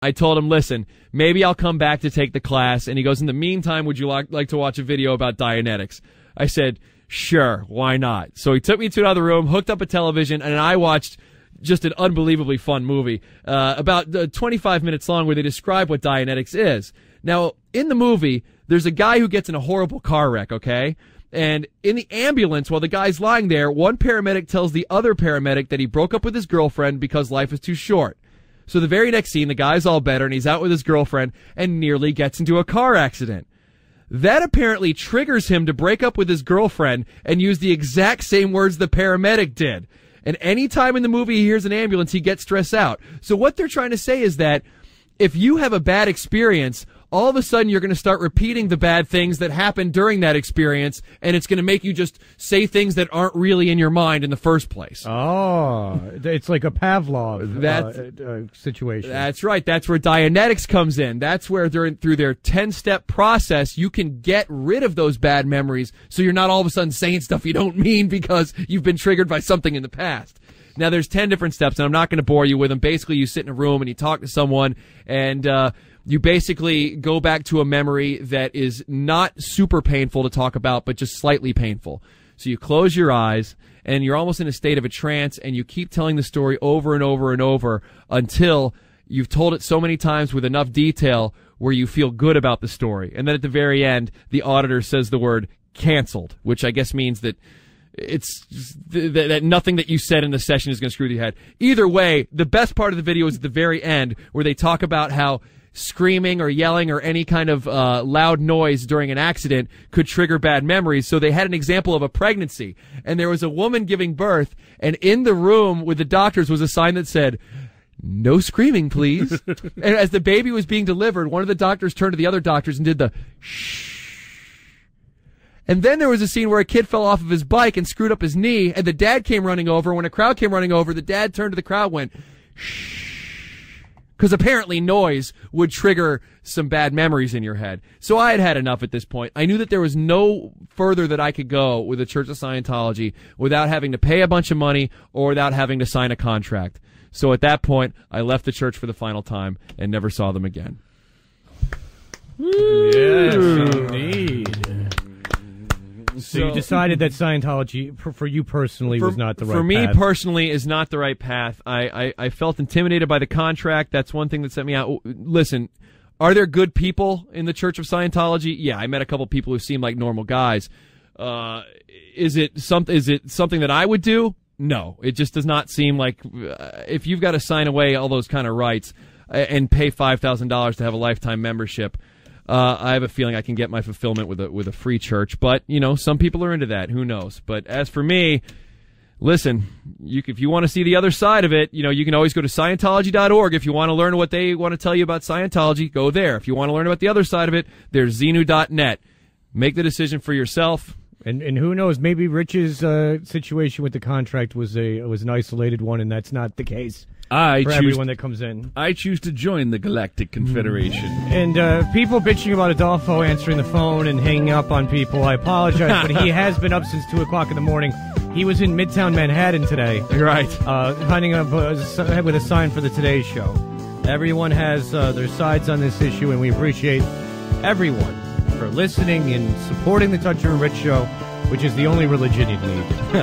I told him, listen, maybe I'll come back to take the class. And he goes, in the meantime, would you like to watch a video about Dianetics? I said, sure, why not? So he took me to another room, hooked up a television, and I watched just an unbelievably fun movie, about 25 minutes long, where they describe what Dianetics is. Now, in the movie, there's a guy who gets in a horrible car wreck, okay? And in the ambulance, while the guy's lying there, one paramedic tells the other paramedic that he broke up with his girlfriend because life is too short. So the very next scene, the guy's all better, and he's out with his girlfriend and nearly gets into a car accident. That apparently triggers him to break up with his girlfriend and use the exact same words the paramedic did. And any time in the movie he hears an ambulance, he gets stressed out. So what they're trying to say is that if you have a bad experience, all of a sudden you're going to start repeating the bad things that happened during that experience, and it's going to make you just say things that aren't really in your mind in the first place. Oh, it's like a Pavlov situation. That's right. That's where Dianetics comes in. That's where through their 10-step process, you can get rid of those bad memories, so you're not all of a sudden saying stuff you don't mean because you've been triggered by something in the past. Now, there's 10 different steps, and I'm not going to bore you with them. Basically, you sit in a room and you talk to someone, and you basically go back to a memory that is not super painful to talk about, but just slightly painful. So you close your eyes, and you're almost in a state of a trance, and you keep telling the story over and over and over until you've told it so many times with enough detail where you feel good about the story. And then at the very end, the auditor says the word canceled, which I guess means that it's that nothing that you said in the session is going to screw with your head. Either way, the best part of the video is at the very end, where they talk about how screaming or yelling or any kind of loud noise during an accident could trigger bad memories. So they had an example of a pregnancy, and there was a woman giving birth, and in the room with the doctors was a sign that said, "No screaming, please." And as the baby was being delivered, one of the doctors turned to the other doctors and did the shh. And then there was a scene where a kid fell off of his bike and screwed up his knee, and the dad came running over. When a crowd came running over, the dad turned to the crowd and went, shh. Because apparently noise would trigger some bad memories in your head. So I had had enough at this point. I knew that there was no further that I could go with the Church of Scientology without having to pay a bunch of money or without having to sign a contract. So at that point, I left the church for the final time and never saw them again. Yes, indeed. So you decided that Scientology, for you personally, was not the right path. For me personally, is not the right path. I felt intimidated by the contract. That's one thing that set me out. Listen, are there good people in the Church of Scientology? Yeah, I met a couple people who seem like normal guys. Is it something that I would do? No, it just does not seem like if you've got to sign away all those kind of rights and pay $5,000 to have a lifetime membership. I have a feeling I can get my fulfillment with a free church, but you know, some people are into that. Who knows? But as for me, listen, if you want to see the other side of it, you know, you can always go to Scientology.org. If you want to learn what they want to tell you about Scientology, go there. If you want to learn about the other side of it, there's Xenu.net. Make the decision for yourself. And who knows? Maybe Rich's situation with the contract was an isolated one, and that's not the case. For everyone that comes in. I choose to join the Galactic Confederation. And people bitching about Adolfo answering the phone and hanging up on people, I apologize, but he has been up since 2 o'clock in the morning. He was in Midtown Manhattan today. Right. Hunting up with a sign for the Today Show. Everyone has their sides on this issue, and we appreciate everyone for listening and supporting the Toucher and Rich Show, which is the only religion you need.